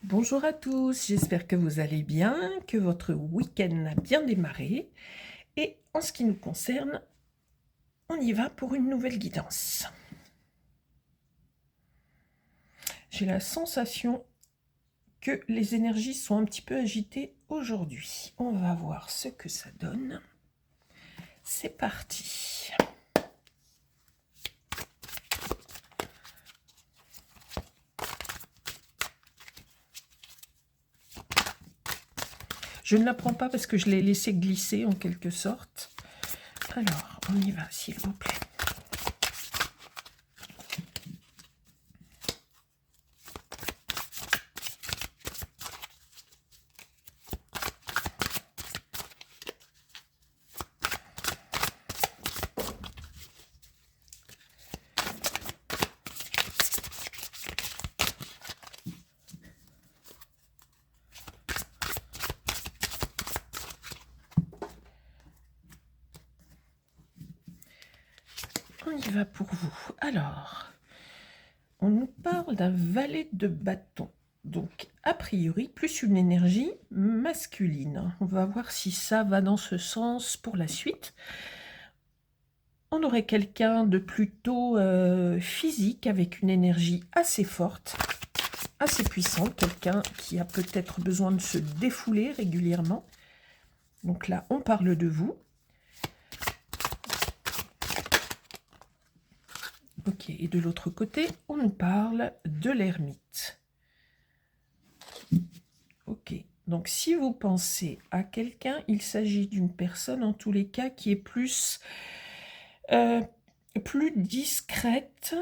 Bonjour à tous, j'espère que vous allez bien, que votre week-end a bien démarré. Et en ce qui nous concerne, on y va pour une nouvelle guidance. J'ai la sensation que les énergies sont un petit peu agitées aujourd'hui. On va voir ce que ça donne. C'est parti. Je ne la prends pas parce que je l'ai laissé glisser en quelque sorte. Alors, on y va, s'il vous plaît. On y va pour vous. Alors, on nous parle d'un valet de bâton. Donc, a priori, plus une énergie masculine. On va voir si ça va dans ce sens pour la suite. On aurait quelqu'un de plutôt physique, avec une énergie assez forte, assez puissante. Quelqu'un qui a peut-être besoin de se défouler régulièrement. Donc là, on parle de vous. Ok, et de l'autre côté, on nous parle de l'ermite. Ok, donc si vous pensez à quelqu'un, il s'agit d'une personne, en tous les cas, qui est plus discrète.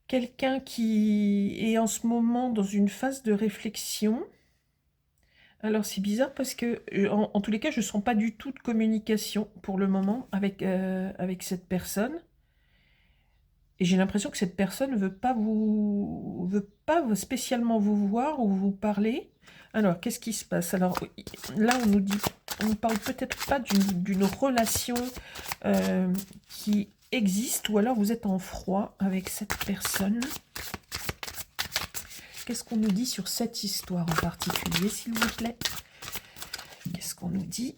Quelqu'un qui est en ce moment dans une phase de réflexion. Alors c'est bizarre parce que, en tous les cas, je ne sens pas du tout de communication pour le moment avec cette personne. Et j'ai l'impression que cette personne ne veut pas spécialement vous voir ou vous parler. Alors, qu'est-ce qui se passe? Alors, là, on ne parle peut-être pas d'une relation qui existe, ou alors vous êtes en froid avec cette personne. Qu'est-ce qu'on nous dit sur cette histoire en particulier, s'il vous plaît? Qu'est-ce qu'on nous dit?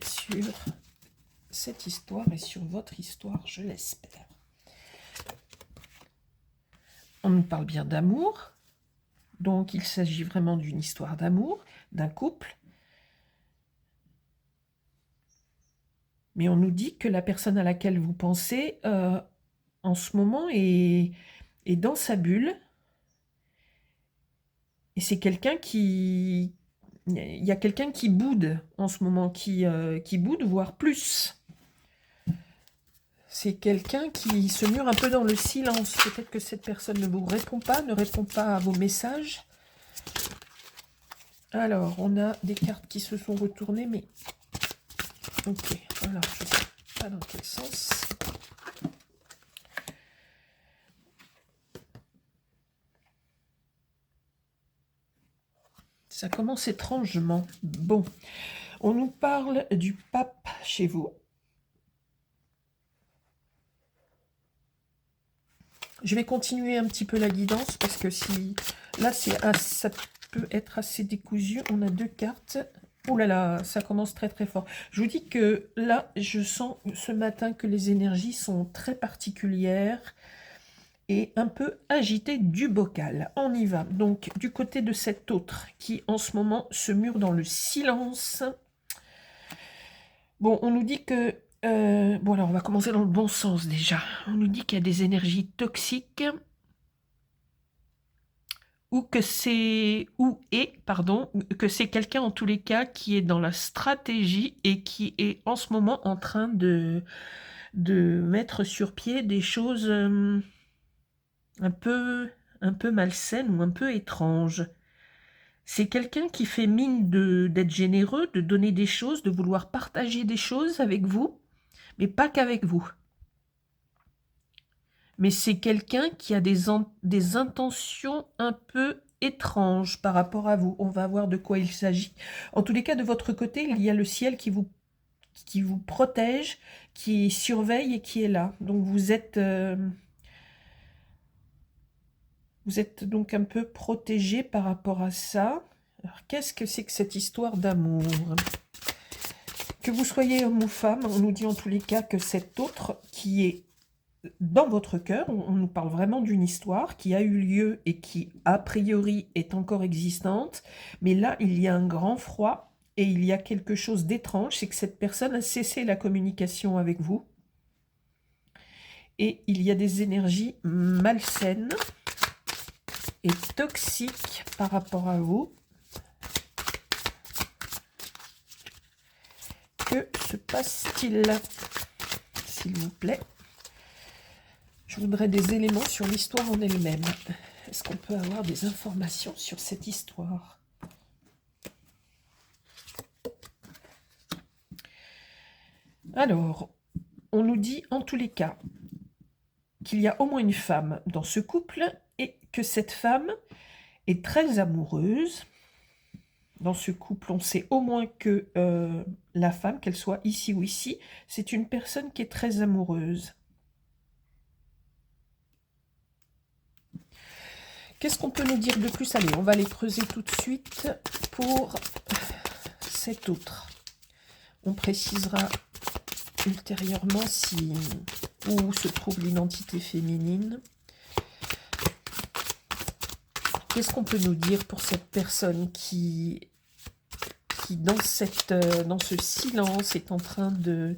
Sur cette histoire et sur votre histoire, je l'espère. On nous parle bien d'amour, donc il s'agit vraiment d'une histoire d'amour, d'un couple. Mais on nous dit que la personne à laquelle vous pensez, en ce moment, est dans sa bulle. Et c'est quelqu'un qui... Il y a quelqu'un qui boude en ce moment, qui boude, voire plus. C'est quelqu'un qui se mure un peu dans le silence. Peut-être que cette personne ne vous répond pas, ne répond pas à vos messages. Alors, on a des cartes qui se sont retournées, mais... Ok, alors, je ne sais pas dans quel sens. Ça commence étrangement. Bon, on nous parle du pape chez vous. Je vais continuer un petit peu la guidance parce que si... Là, ça peut être assez décousu. On a deux cartes. Oh là là, ça commence très très fort. Je vous dis que là, je sens ce matin que les énergies sont très particulières et un peu agitées du bocal. On y va. Donc, du côté de cet autre qui, en ce moment, se mure dans le silence. Bon, on nous dit que... bon, alors, on va commencer dans le bon sens déjà. On nous dit qu'il y a des énergies toxiques que c'est quelqu'un en tous les cas qui est dans la stratégie et qui est en ce moment en train de mettre sur pied des choses un peu malsaines ou un peu étranges. C'est quelqu'un qui fait mine d'être généreux, de donner des choses, de vouloir partager des choses avec vous, mais pas qu'avec vous. Mais c'est quelqu'un qui a des intentions un peu étrange par rapport à vous. On va voir de quoi il s'agit. En tous les cas, de votre côté, il y a le ciel qui vous protège, qui surveille et qui est là. Donc vous êtes donc un peu protégé par rapport à ça. Alors qu'est-ce que c'est que cette histoire d'amour? Que vous soyez homme ou femme, on nous dit en tous les cas que cet autre qui est dans votre cœur, on nous parle vraiment d'une histoire qui a eu lieu et qui, a priori, est encore existante. Mais là, il y a un grand froid et il y a quelque chose d'étrange, c'est que cette personne a cessé la communication avec vous. Et il y a des énergies malsaines et toxiques par rapport à vous. Que se passe-t-il, s'il vous plaît? Je voudrais des éléments sur l'histoire en elle-même. Est-ce qu'on peut avoir des informations sur cette histoire? Alors, on nous dit en tous les cas qu'il y a au moins une femme dans ce couple et que cette femme est très amoureuse. Dans ce couple, on sait au moins que la femme, qu'elle soit ici ou ici, c'est une personne qui est très amoureuse. Qu'est-ce qu'on peut nous dire de plus? Allez, on va les creuser tout de suite pour cet autre. On précisera ultérieurement où se trouve l'identité féminine. Qu'est-ce qu'on peut nous dire pour cette personne qui dans ce silence est en train de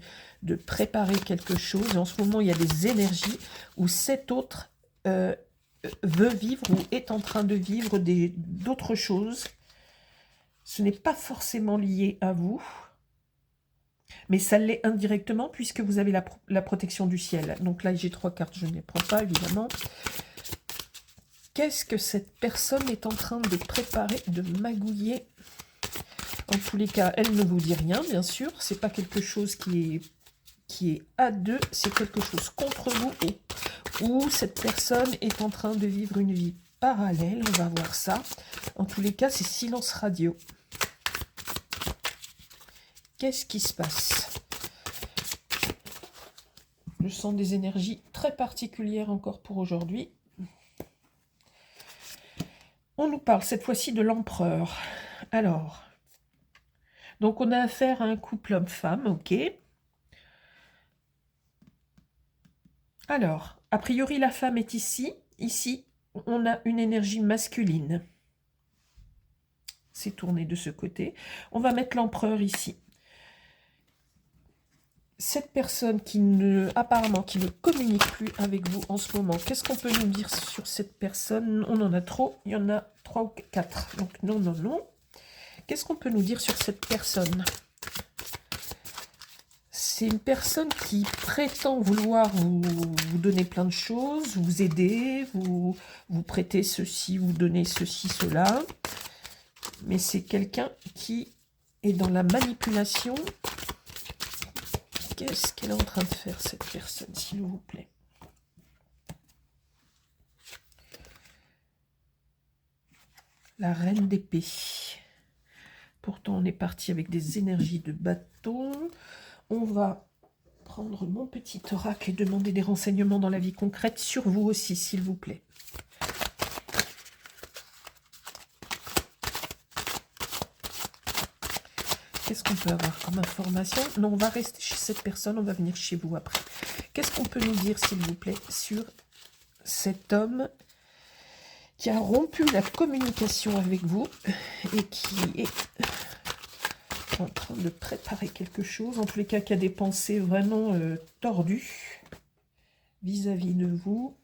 préparer quelque chose? Et en ce moment, il y a des énergies où cet autre veut vivre ou est en train de vivre d'autres choses. Ce n'est pas forcément lié à vous, mais ça l'est indirectement puisque vous avez la protection du ciel. Donc là, j'ai 3 cartes, je ne les prends pas évidemment. Qu'est-ce que cette personne est en train de préparer, de magouiller? En tous les cas, elle ne vous dit rien, bien sûr. C'est pas quelque chose qui est à deux, c'est quelque chose contre vous et où cette personne est en train de vivre une vie parallèle. On va voir ça. En tous les cas, c'est silence radio. Qu'est-ce qui se passe? Je sens des énergies très particulières encore pour aujourd'hui. On nous parle cette fois-ci de l'empereur. Alors, donc on a affaire à un couple homme-femme, ok. Alors, a priori, la femme est ici. Ici, on a une énergie masculine. C'est tourné de ce côté. On va mettre l'empereur ici. Cette personne apparemment, qui ne communique plus avec vous en ce moment, qu'est-ce qu'on peut nous dire sur cette personne? On en a trop, il y en a 3 ou 4. Donc non, non, non. Qu'est-ce qu'on peut nous dire sur cette personne? C'est une personne qui prétend vouloir vous donner plein de choses, vous aider, vous prêter ceci, vous donner ceci, cela. Mais c'est quelqu'un qui est dans la manipulation. Qu'est-ce qu'elle est en train de faire, cette personne, s'il vous plaît? La reine d'épée. Pourtant, on est parti avec des énergies de bâton. On va prendre mon petit oracle et demander des renseignements dans la vie concrète sur vous aussi, s'il vous plaît. Qu'est-ce qu'on peut avoir comme information? Non, on va rester chez cette personne, on va venir chez vous après. Qu'est-ce qu'on peut nous dire, s'il vous plaît, sur cet homme qui a rompu la communication avec vous et qui est en train de préparer quelque chose, en tous les cas qui a des pensées vraiment tordues vis-à-vis de vous.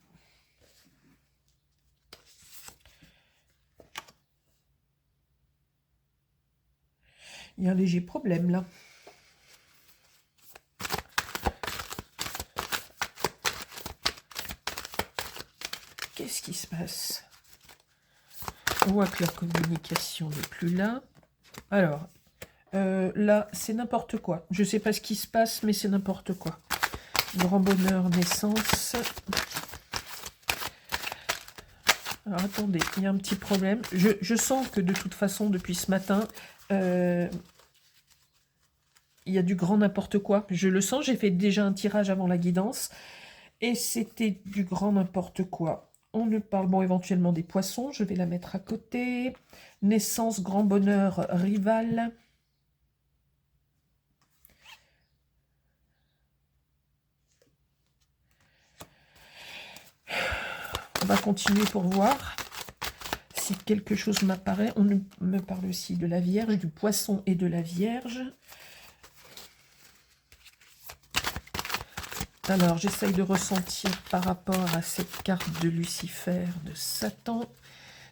Il y a un léger problème là. Qu'est-ce qui se passe? On voit que la communication n'est plus là. Alors, là, c'est n'importe quoi. Je ne sais pas ce qui se passe, mais c'est n'importe quoi. Grand bonheur, naissance. Alors attendez, il y a un petit problème. Je sens que de toute façon, depuis ce matin, il y a du grand n'importe quoi. Je le sens, j'ai fait déjà un tirage avant la guidance. Et c'était du grand n'importe quoi. On ne parle, bon, éventuellement des poissons. Je vais la mettre à côté. Naissance, grand bonheur, rival. On va continuer pour voir si quelque chose m'apparaît. On me parle aussi de la Vierge, du poisson et de la Vierge. Alors, j'essaye de ressentir par rapport à cette carte de Lucifer, de Satan,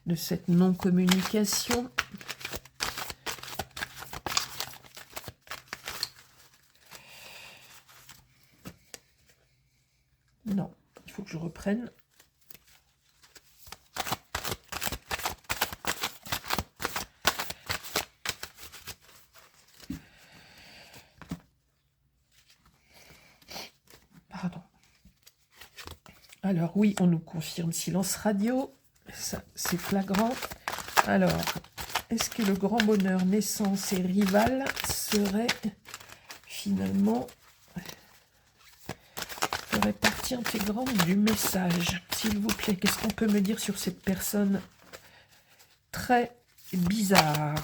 de cette non-communication. Non, il faut que je reprenne. Pardon. Alors oui, on nous confirme silence radio. Ça, c'est flagrant. Alors, est-ce que le grand bonheur, naissance et rival serait finalement ferait partie intégrante du message? S'il vous plaît, qu'est-ce qu'on peut me dire sur cette personne très bizarre?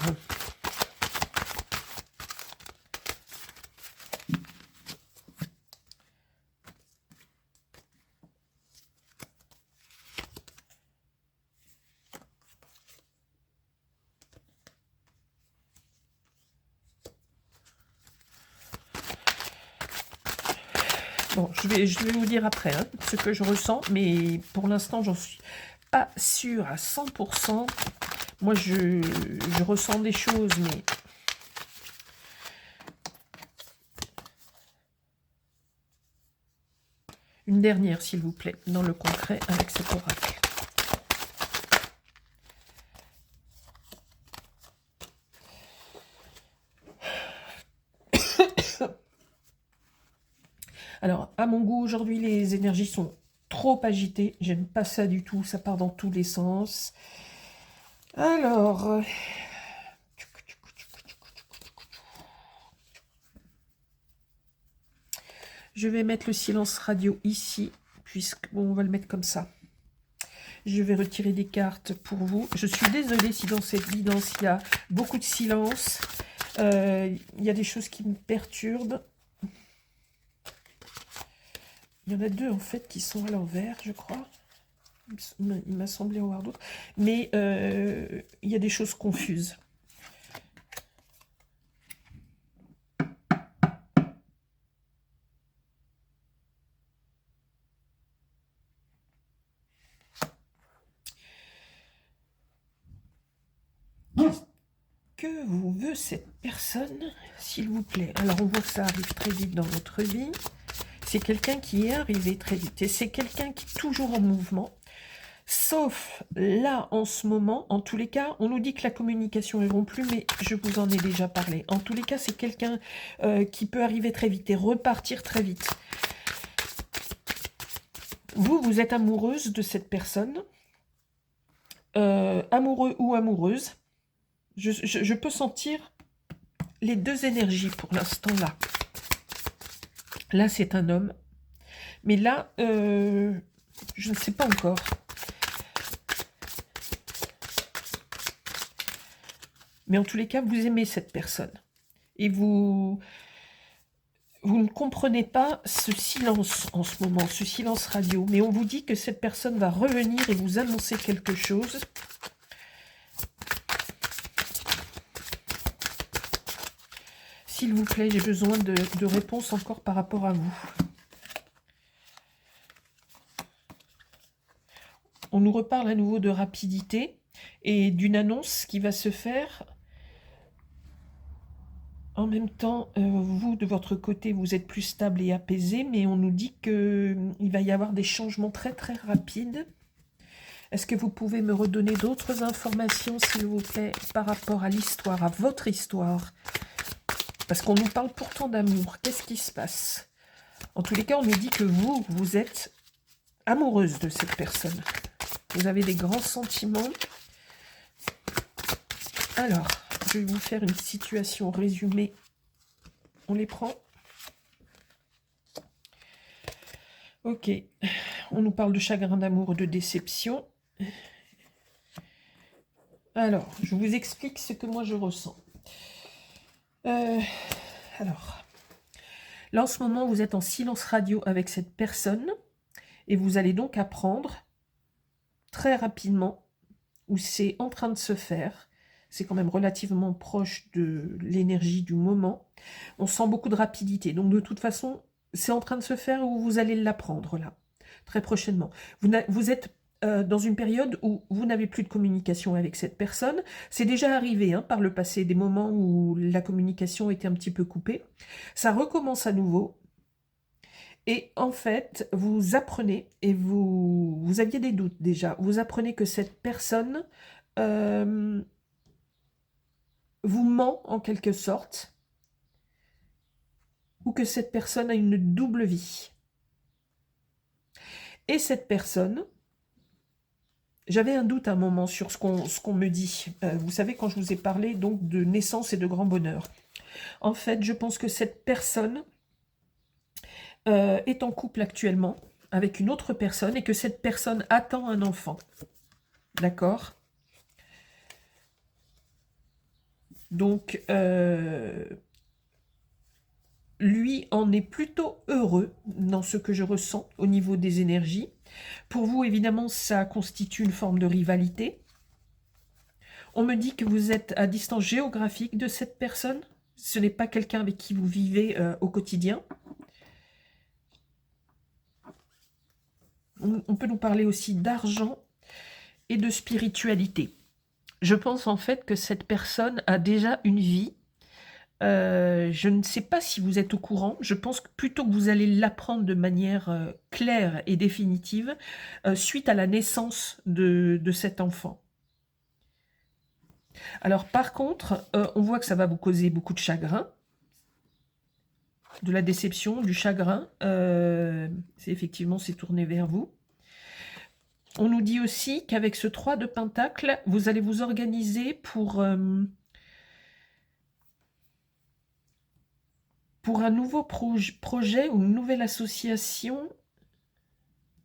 Bon, je vais vous dire après hein, ce que je ressens, mais pour l'instant, j'en suis pas sûre à 100%. Moi, je ressens des choses, mais... Une dernière, s'il vous plaît, dans le concret avec cet oracle. Alors, à mon goût, aujourd'hui, les énergies sont trop agitées. J'aime pas ça du tout. Ça part dans tous les sens. Alors... Je vais mettre le silence radio ici, puisqu'on va le mettre comme ça. Je vais retirer des cartes pour vous. Je suis désolée si dans cette guidance, il y a beaucoup de silence. Il y a des choses qui me perturbent. Il y en a deux, en fait, qui sont à l'envers, je crois. Il m'a semblé en voir d'autres. Mais il y a des choses confuses. Que vous veut cette personne, s'il vous plaît? Alors, on voit que ça arrive très vite dans votre vie. C'est quelqu'un qui est arrivé très vite. Et c'est quelqu'un qui est toujours en mouvement. Sauf là, en ce moment, en tous les cas, on nous dit que la communication est rompue, mais je vous en ai déjà parlé. En tous les cas, c'est quelqu'un qui peut arriver très vite et repartir très vite. Vous êtes amoureuse de cette personne, amoureux ou amoureuse. Je peux sentir les deux énergies pour l'instant là. Là, c'est un homme. Mais là, je ne sais pas encore. Mais en tous les cas, vous aimez cette personne. Et vous ne comprenez pas ce silence en ce moment, ce silence radio. Mais on vous dit que cette personne va revenir et vous annoncer quelque chose. S'il vous plaît, j'ai besoin de réponses encore par rapport à vous. On nous reparle à nouveau de rapidité et d'une annonce qui va se faire. En même temps, vous, de votre côté, vous êtes plus stable et apaisé, mais on nous dit qu'il va y avoir des changements très très rapides. Est-ce que vous pouvez me redonner d'autres informations, s'il vous plaît, par rapport à l'histoire, à votre histoire? Parce qu'on nous parle pourtant d'amour. Qu'est-ce qui se passe? En tous les cas, on nous dit que vous êtes amoureuse de cette personne. Vous avez des grands sentiments. Alors, je vais vous faire une situation résumée. On les prend. Ok. On nous parle de chagrin d'amour, de déception. Alors, je vous explique ce que moi je ressens. Alors, là en ce moment, vous êtes en silence radio avec cette personne et vous allez donc apprendre très rapidement où c'est en train de se faire. C'est quand même relativement proche de l'énergie du moment. On sent beaucoup de rapidité. Donc de toute façon, c'est en train de se faire ou vous allez l'apprendre là, très prochainement. Vous êtes dans une période où vous n'avez plus de communication avec cette personne. C'est déjà arrivé par le passé, des moments où la communication était un petit peu coupée. Ça recommence à nouveau. Et en fait, vous apprenez, et vous aviez des doutes déjà, vous apprenez que cette personne vous ment en quelque sorte, ou que cette personne a une double vie. Et cette personne, j'avais un doute à un moment sur ce qu'on me dit. Vous savez, quand je vous ai parlé donc de naissance et de grand bonheur. En fait, je pense que cette personne est en couple actuellement avec une autre personne et que cette personne attend un enfant. D'accord ? Donc, lui en est plutôt heureux dans ce que je ressens au niveau des énergies. Pour vous, évidemment, ça constitue une forme de rivalité. On me dit que vous êtes à distance géographique de cette personne. Ce n'est pas quelqu'un avec qui vous vivez au quotidien. On peut nous parler aussi d'argent et de spiritualité. Je pense en fait que cette personne a déjà une vie. Je ne sais pas si vous êtes au courant. Je pense que plutôt que vous allez l'apprendre de manière claire et définitive suite à la naissance de cet enfant. Alors par contre, on voit que ça va vous causer beaucoup de chagrin, de la déception, du chagrin. Effectivement, c'est tourné vers vous. On nous dit aussi qu'avec ce 3 de Pentacle, vous allez vous organiser pour un nouveau projet ou une nouvelle association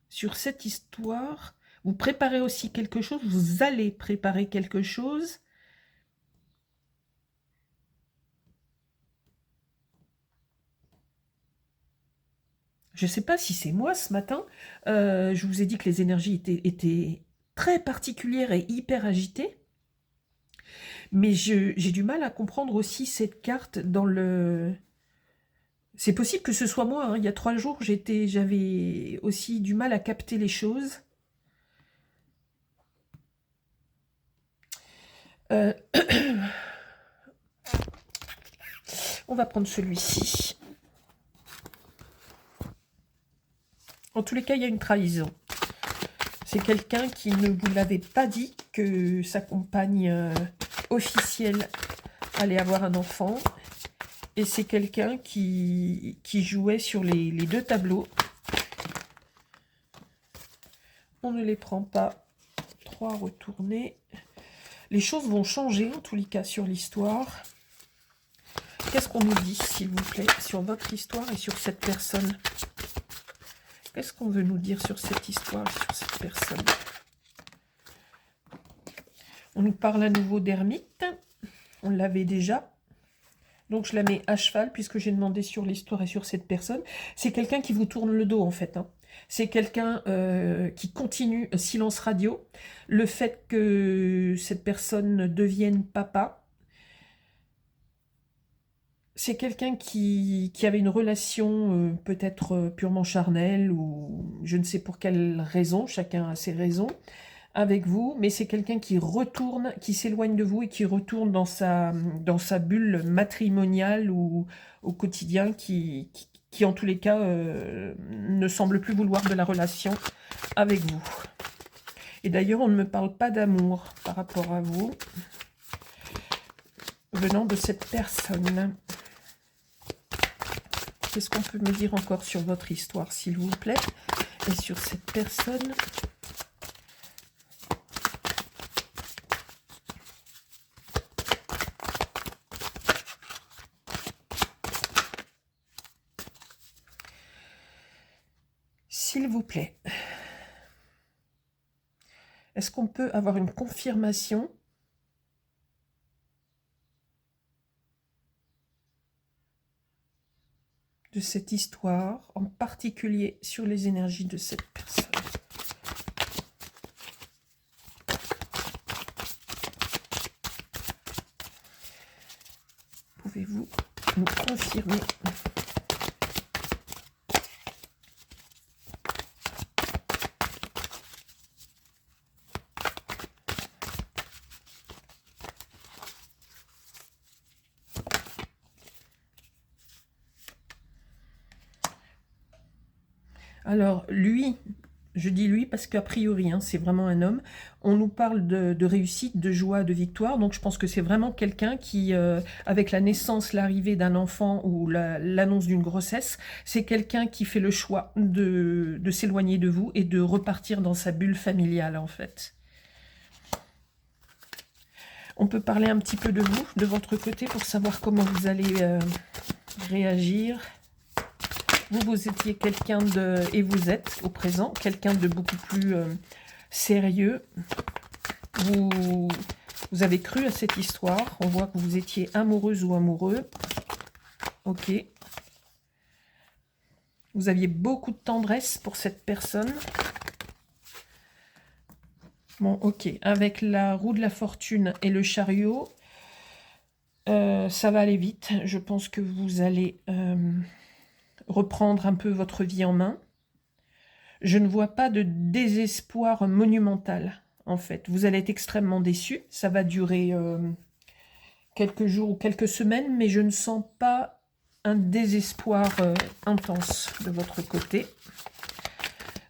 sur cette histoire. Vous préparez aussi quelque chose, vous allez préparer quelque chose. Je ne sais pas si c'est moi ce matin. Je vous ai dit que les énergies étaient très particulières et hyper agitées. Mais j'ai du mal à comprendre aussi cette carte dans le... C'est possible que ce soit moi. Il y a 3 jours, j'avais aussi du mal à capter les choses. On va prendre celui-ci. En tous les cas, il y a une trahison. C'est quelqu'un qui ne vous l'avait pas dit que sa compagne officielle allait avoir un enfant. Et c'est quelqu'un qui jouait sur les 2 tableaux. On ne les prend pas. 3 retournés. Les choses vont changer, en tous les cas, sur l'histoire. Qu'est-ce qu'on nous dit, s'il vous plaît, sur votre histoire et sur cette personne? Qu'est-ce qu'on veut nous dire sur cette histoire, sur cette personne? On nous parle à nouveau d'ermite. On l'avait déjà. Donc je la mets à cheval puisque j'ai demandé sur l'histoire et sur cette personne. C'est quelqu'un qui vous tourne le dos en fait. C'est quelqu'un qui continue silence radio. Le fait que cette personne devienne papa, c'est quelqu'un qui avait une relation peut-être purement charnelle ou je ne sais pour quelle raison, chacun a ses raisons, avec vous, mais c'est quelqu'un qui retourne, qui s'éloigne de vous et qui retourne dans sa bulle matrimoniale ou au quotidien, qui en tous les cas ne semble plus vouloir de la relation avec vous. Et d'ailleurs, on ne me parle pas d'amour par rapport à vous, venant de cette personne. Qu'est-ce qu'on peut me dire encore sur votre histoire, s'il vous plaît, et sur cette personne? s'il vous plaît. Est-ce qu'on peut avoir une confirmation de cette histoire, en particulier sur les énergies de cette personne? Pouvez-vous nous confirmer? Alors, lui, je dis lui parce qu'a priori, hein, c'est vraiment un homme, on nous parle de réussite, de joie, de victoire, donc je pense que c'est vraiment quelqu'un qui, avec la naissance, l'arrivée d'un enfant ou l'annonce d'une grossesse, c'est quelqu'un qui fait le choix de s'éloigner de vous et de repartir dans sa bulle familiale, en fait. On peut parler un petit peu de vous, de votre côté, pour savoir comment vous allez réagir. Vous étiez quelqu'un de... et vous êtes, au présent, quelqu'un de beaucoup plus sérieux. Vous avez cru à cette histoire. On voit que vous étiez amoureuse ou amoureux. Ok. Vous aviez beaucoup de tendresse pour cette personne. Bon, ok. Avec la roue de la fortune et le chariot, ça va aller vite. Je pense que vous allez... reprendre un peu votre vie en main. Je ne vois pas de désespoir monumental, en fait. Vous allez être extrêmement déçu. Ça va durer quelques jours ou quelques semaines, mais je ne sens pas un désespoir intense de votre côté.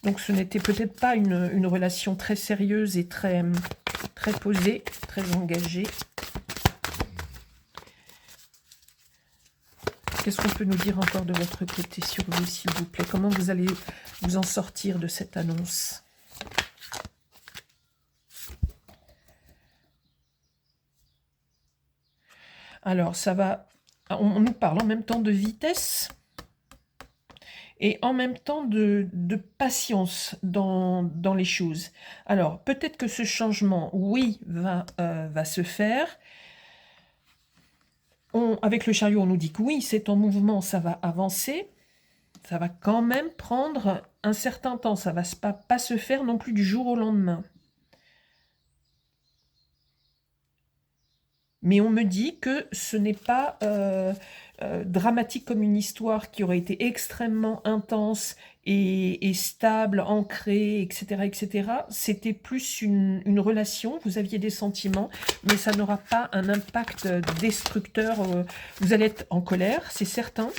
Donc ce n'était peut-être pas une relation très sérieuse et très posée, très engagée. Qu'est-ce qu'on peut nous dire encore de votre côté sur vous, s'il vous plaît? Comment vous allez vous en sortir de cette annonce? Alors, ça va... On nous parle en même temps de vitesse et en même temps de patience dans les choses. Alors, peut-être que ce changement, oui, va se faire. Avec le chariot, on nous dit que oui, c'est en mouvement, ça va avancer. Ça va quand même prendre un certain temps. Ça ne va pas se faire non plus du jour au lendemain. Mais on me dit que ce n'est pas dramatique comme une histoire qui aurait été extrêmement intense et stable, ancrée, etc. etc. C'était plus une relation, vous aviez des sentiments, mais ça n'aura pas un impact destructeur. Vous allez être en colère, c'est certain.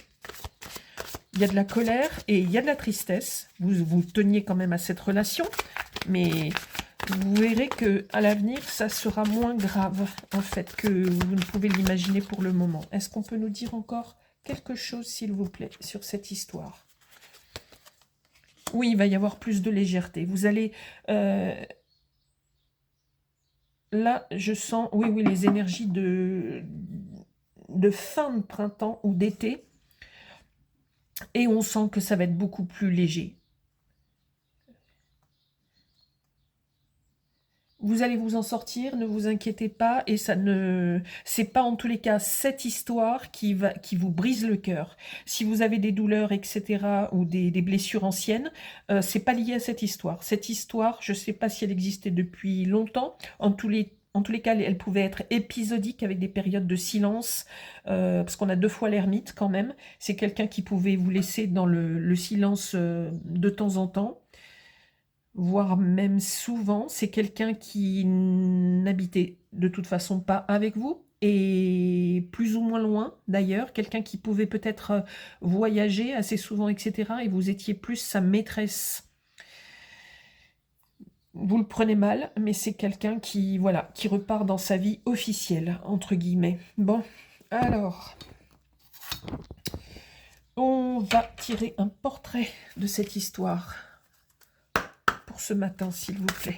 Il y a de la colère et il y a de la tristesse. Vous teniez quand même à cette relation, mais... vous verrez qu'à l'avenir, ça sera moins grave, en fait, que vous ne pouvez l'imaginer pour le moment. Est-ce qu'on peut nous dire encore quelque chose, s'il vous plaît, sur cette histoire? Oui, il va y avoir plus de légèreté. Vous allez... là, je sens, oui, les énergies de fin de printemps ou d'été. Et on sent que ça va être beaucoup plus léger. Vous allez vous en sortir, ne vous inquiétez pas, et ça ne, c'est pas en tous les cas cette histoire qui vous brise le cœur. Si vous avez des douleurs, etc., ou des blessures anciennes, c'est pas lié à cette histoire. Cette histoire, je sais pas si elle existait depuis longtemps. En tous les cas, elle pouvait être épisodique avec des périodes de silence, parce qu'on a 2 fois l'ermite quand même. C'est quelqu'un qui pouvait vous laisser dans le silence de temps en temps. Voire même souvent, c'est quelqu'un qui n'habitait de toute façon pas avec vous, et plus ou moins loin d'ailleurs, quelqu'un qui pouvait peut-être voyager assez souvent, etc. Et vous étiez plus sa maîtresse. Vous le prenez mal, mais c'est quelqu'un qui, voilà, qui repart dans sa vie officielle, entre guillemets. Bon, alors, on va tirer un portrait de cette histoire pour ce matin, s'il vous plaît.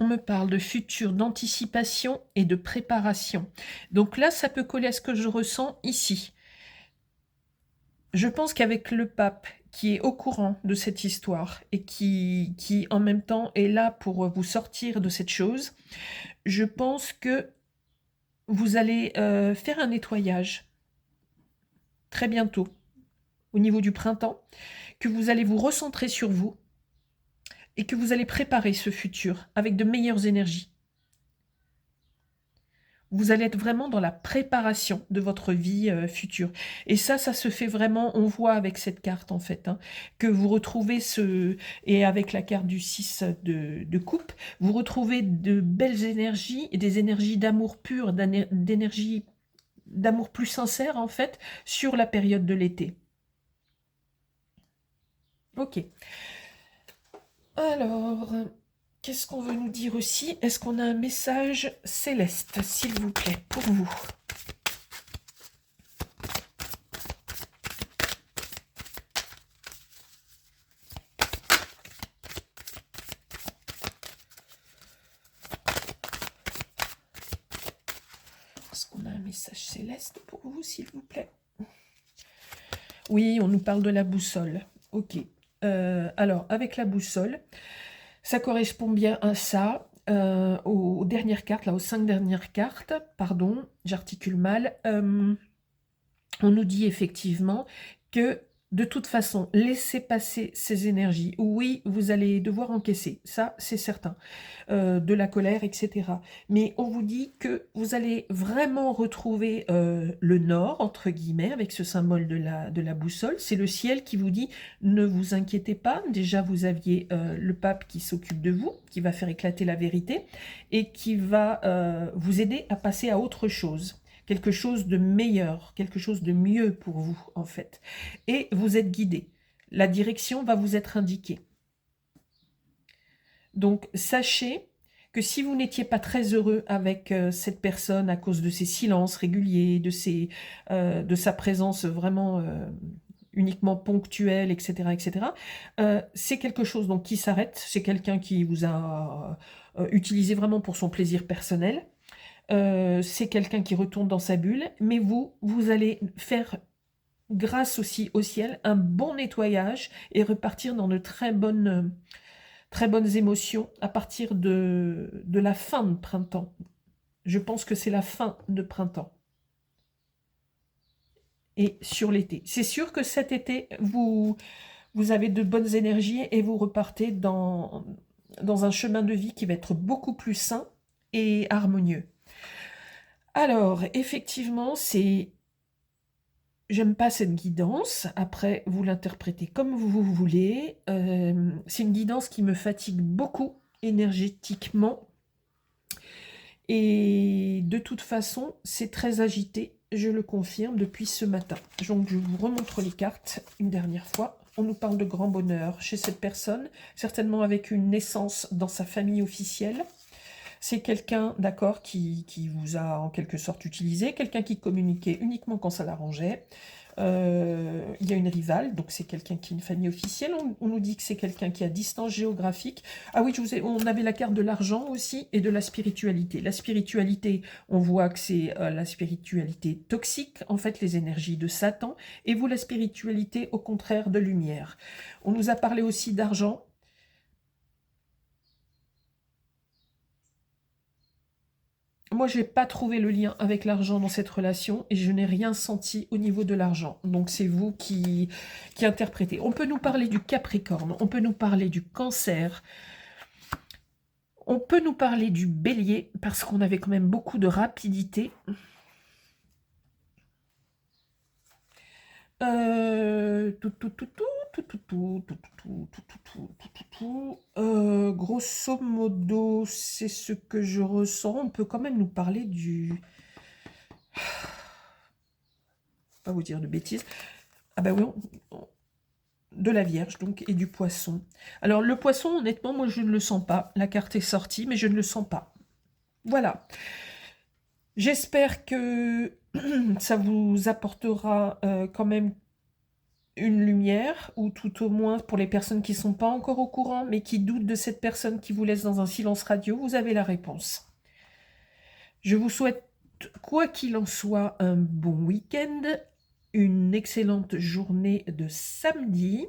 on me parle de futur, d'anticipation et de préparation. Donc là, ça peut coller à ce que je ressens ici. Je pense qu'avec le pape qui est au courant de cette histoire et qui en même temps est là pour vous sortir de cette chose, je pense que vous allez faire un nettoyage très bientôt, au niveau du printemps, que vous allez vous recentrer sur vous et que vous allez préparer ce futur avec de meilleures énergies. Vous allez être vraiment dans la préparation de votre vie future. Et ça se fait vraiment, on voit avec cette carte en fait, hein, que vous retrouvez et avec la carte du 6 de coupe, vous retrouvez de belles énergies, et des énergies d'amour pur, d'énergie d'amour plus sincère en fait, sur la période de l'été. Ok. Alors, qu'est-ce qu'on veut nous dire aussi? Est-ce qu'on a un message céleste, s'il vous plaît, pour vous? Est-ce qu'on a un message céleste pour vous, s'il vous plaît? Oui, on nous parle de la boussole. Ok. Alors, avec la boussole, ça correspond bien à ça. Aux dernières cartes, là, aux 5 dernières cartes, pardon, j'articule mal, on nous dit effectivement que de toute façon, laissez passer ces énergies. Oui, vous allez devoir encaisser, ça c'est certain, de la colère, etc. Mais on vous dit que vous allez vraiment retrouver le nord, entre guillemets, avec ce symbole de la boussole. C'est le ciel qui vous dit, ne vous inquiétez pas, déjà vous aviez le pape qui s'occupe de vous, qui va faire éclater la vérité, et qui va vous aider à passer à autre chose. Quelque chose de meilleur, quelque chose de mieux pour vous, en fait. Et vous êtes guidé. La direction va vous être indiquée. Donc, sachez que si vous n'étiez pas très heureux avec cette personne à cause de ses silences réguliers, de sa présence vraiment uniquement ponctuelle, etc., etc., c'est quelque chose donc, qui s'arrête. C'est quelqu'un qui vous a utilisé vraiment pour son plaisir personnel. C'est quelqu'un qui retourne dans sa bulle, mais vous allez faire, grâce aussi au ciel, un bon nettoyage et repartir dans de très bonnes émotions à partir de la fin de printemps. Je pense que c'est la fin de printemps. Et sur l'été. C'est sûr que cet été, vous avez de bonnes énergies et vous repartez dans un chemin de vie qui va être beaucoup plus sain et harmonieux. Alors, effectivement, j'aime pas cette guidance. Après, vous l'interprétez comme vous voulez. C'est une guidance qui me fatigue beaucoup énergétiquement. Et de toute façon, c'est très agité, je le confirme, depuis ce matin. Donc, je vous remontre les cartes une dernière fois. On nous parle de grand bonheur chez cette personne, certainement avec une naissance dans sa famille officielle. C'est quelqu'un, d'accord, qui vous a en quelque sorte utilisé, quelqu'un qui communiquait uniquement quand ça l'arrangeait. Il y a une rivale, donc c'est quelqu'un qui est une famille officielle. On nous dit que c'est quelqu'un qui a distance géographique. Ah oui, on avait la carte de l'argent aussi et de la spiritualité. La spiritualité, on voit que c'est la spiritualité toxique, en fait les énergies de Satan, et vous la spiritualité au contraire de lumière. On nous a parlé aussi d'argent. Moi, je n'ai pas trouvé le lien avec l'argent dans cette relation et je n'ai rien senti au niveau de l'argent. Donc, c'est vous qui interprétez. On peut nous parler du Capricorne, on peut nous parler du Cancer, on peut nous parler du Bélier parce qu'on avait quand même beaucoup de rapidité. Grosso modo, c'est ce que je ressens. On peut quand même nous parler du... Pas vous dire de bêtises. Ah bah oui, de la Vierge donc et du Poisson. Alors le Poisson, honnêtement, moi je ne le sens pas. La carte est sortie, mais je ne le sens pas. Voilà. J'espère que ça vous apportera quand même une lumière, ou tout au moins pour les personnes qui ne sont pas encore au courant, mais qui doutent de cette personne qui vous laisse dans un silence radio, vous avez la réponse. Je vous souhaite, quoi qu'il en soit, un bon week-end, une excellente journée de samedi,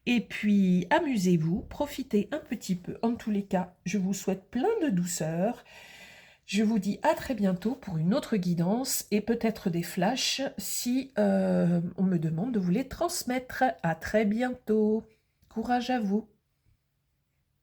et puis amusez-vous, profitez un petit peu. En tous les cas, je vous souhaite plein de douceur. Je vous dis à très bientôt pour une autre guidance et peut-être des flashs si on me demande de vous les transmettre. À très bientôt. Courage à vous.